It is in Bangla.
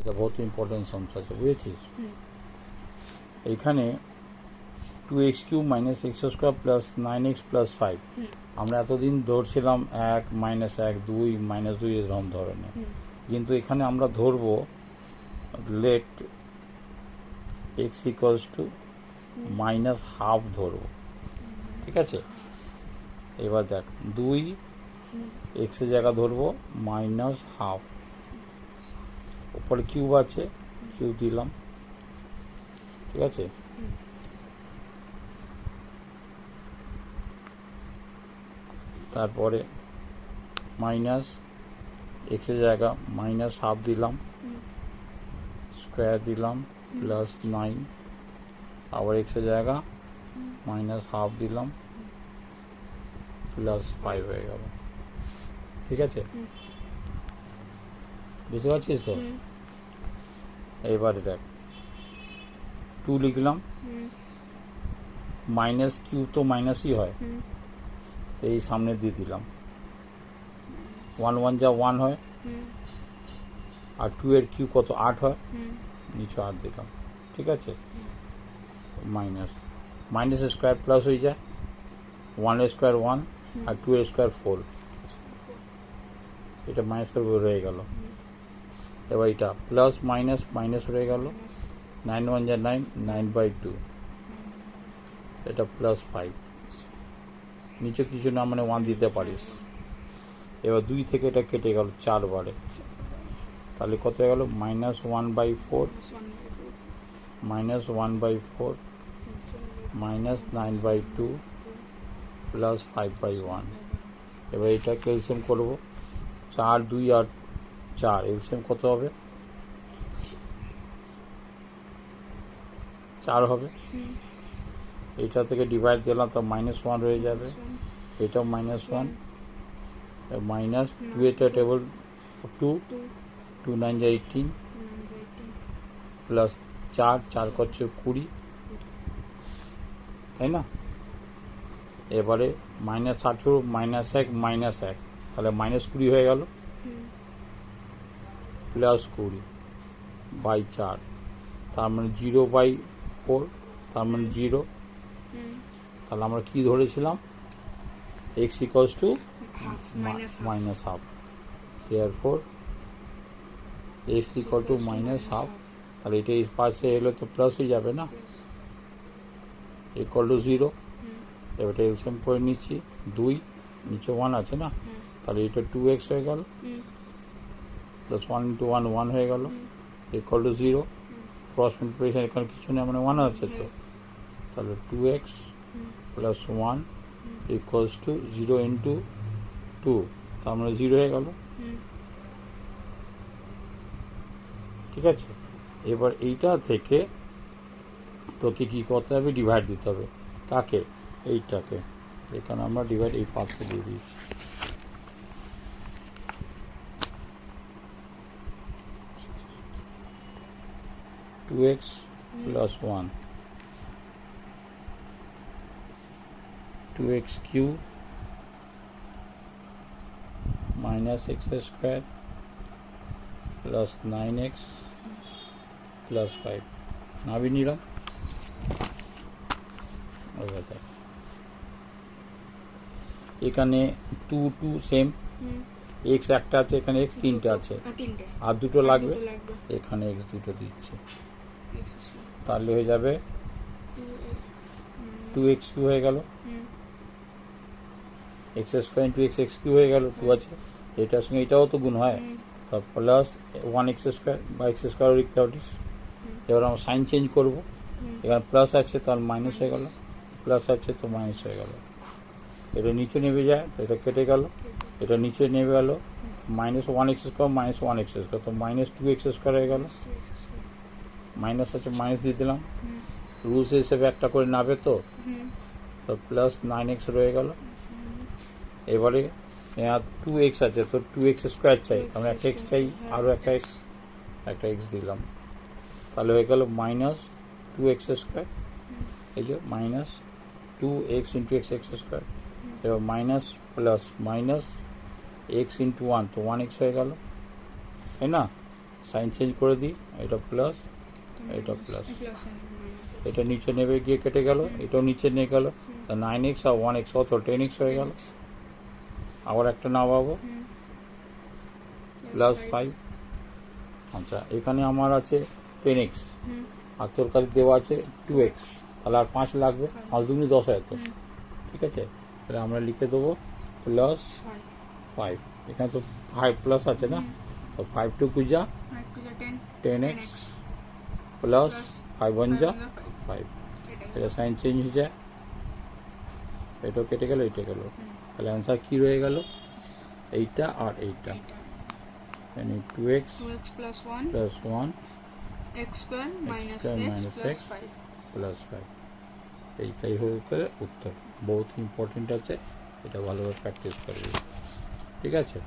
এটা বহুত ইম্পর্টেন্ট সমস্যা আছে, বুঝেছিস? এইখানে 2x³ - x² plus 9x plus 5 আমরা এতদিন ধরছিলাম 1 -1 2 -2 এরকম ধরনের, কিন্তু এখানে আমরা ধরবো লেট x ইকুয়ালস টু -1/2 ধরবো, ঠিক আছে? এবার দেখ 2 x এর জায়গা ধরবো -1/2, উপরে কিউব আছে কিউব দিলাম, ঠিক আছে? তারপরে মাইনাস x এর জায়গা -1/2 দিলাম, স্কোয়ার দিলাম প্লাস 9, আবার x এর জায়গা -1/2 দিলাম প্লাস 5 হয়ে গেল, ঠিক আছে? বুঝতে পারছিস তো? এবারে দেখ 2 লিখলাম, মাইনাস কিউ তো মাইনাসই হয়, তো এই সামনে দিয়ে দিলাম, 1 1 যা 1 হয়, আর 2 এর কিউ কত 8 হয়, নিচে 8 দিলাম, ঠিক আছে? মাইনাস মাইনাস স্কোয়ার প্লাস হয়ে যায়, 1 এর স্কোয়ার 1 আর 2 এর স্কোয়ার 4, এটা মাইনাস করে রয়ে গেল। এবার এটা প্লাস মাইনাস মাইনাস রয়ে গেল, 9 1 যা 9, 9/2, এটা প্লাস 5, নিচে কিছু না মানে 1 দিতে পারিস। এবার 2 থেকে এটা কেটে গেল 4 বারে, তাহলে কত হয়ে গেল -1/4 -1/4 -9/2 প্লাস 5/1। এবার এটা ক্যালসিয়াম করবো, 4 2 আর 4 এলসিয়াম কত হবে? 4 হবে। এটা থেকে ডিভাইড দিলাম তো -1 রয়ে যাবে, এটাও -1, মাইনাস 2 এটা টেবল 2 2 9 যা 18 প্লাস 4 4 করছে 20, তাই না? এবারে -18 -1 -1, তাহলে -20 হয়ে গেল, প্লাস 20/4, তার মানে 0/4, তার মানে 0। তাহলে আমরা কি ধরেছিলাম? x equals to -1/2, therefore x equal to -1/2, তাহলে এটা এই পাশে এলে তো প্লাস হয়ে যাবে না, ইকুয়াল টু 0। এবার এলসিএম করে নিচ্ছি, 2 নিচে 1 আছে না, তাহলে এটা 2x হয়ে গেল, প্লাস 1 × 1 1 হয়ে গেল, ইকুয়াল টু 0। ক্রস মাল্টিপ্লিকেশন এখানে কিছু নেই, মানে 1 আছে তো, তাহলে 2x প্লাস 1 ইকুয়ালস টু 0 × 2, তার মানে 0 হয়ে গেল, ঠিক আছে? এবার এইটা থেকে তোকে কি করতে হবে? ডিভাইড দিতে হবে। কাকে? এইটাকে। এখানে আমরা ডিভাইড এই পাশে দিয়ে দিয়েছি, x plus 1 2x³ minus x² plus 9x plus 5 নাবি নিলাম। এখানে 2 2 সেম, x একটা আছে, এখানে x 3টে আছে, আর দুটো লাগবে, এখানে x দুটো দিচ্ছে, তাহলে হয়ে যাবে 2x³ হয়ে গেল, x² × x³ হয়ে গেল, 2 আছে, এটার সঙ্গে এটাও তো গুণ হয়, তার প্লাস 1x² বা x² লিখতে পারিস। এবার আমরা সাইন চেঞ্জ করব, এখানে প্লাস আছে তার মাইনাস হয়ে গেল, প্লাস আছে তো মাইনাস হয়ে গেল, এটা নিচে নেমে যায় তো এটা কেটে গেল, এটা নিচে নেমে গেল, -1x² -1x² তো -2x² হয়ে গেল, মাইনাস আছে মাইনাস দিয়ে দিলাম, রুলস হিসেবে একটা করে নাবে তো প্লাস 9x রয়ে গেল। এবারে 2x আছে তো 2x² চাই, আমরা একটা x চাই, আরও একটা x দিলাম, তাহলে হয়ে গেল -2x², এই যে -2x × x², এবার মাইনাস প্লাস মাইনাস x × 1 তো 1x হয়ে গেল, তাই না? সাইন চেঞ্জ করে দিই, এটা প্লাস, এটা প্লাস, এটা নিচে নেবে গিয়ে কেটে গেল, এটাও নিচে নিয়ে গেল, তা 9x আর 1x কত 10x হয়ে গেল। আবার একটা নামাবো, প্লাস 5। আচ্ছা এখানে আমার আছে 10x আর তোর কাছে দেওয়া আছে 2x, তাহলে আর 5 লাগবে, 5 দুগুনি 10 হয় তো, ঠিক আছে। তাহলে আমরা লিখে দেবো প্লাস 5, এখানে তো 5 প্লাস আছে না, তো 5 টুকু যা 10x প্লাস 5 1 যা 5, এটা সাইন চেঞ্জ হয়ে যায়, এটাও কেটে গেল, এটা গেল, তাহলে অ্যান্সার কি রয়ে গেল, এইটা আর এইটা, মানে 2x plus 1 plus 1 x square minus square x minus plus x 5. Plus 5, এইটাই হয়ে গেলে উত্তর। বহুত ইম্পর্টেন্ট আছে, এটা ভালোভাবে প্র্যাকটিস করবে, ঠিক আছে।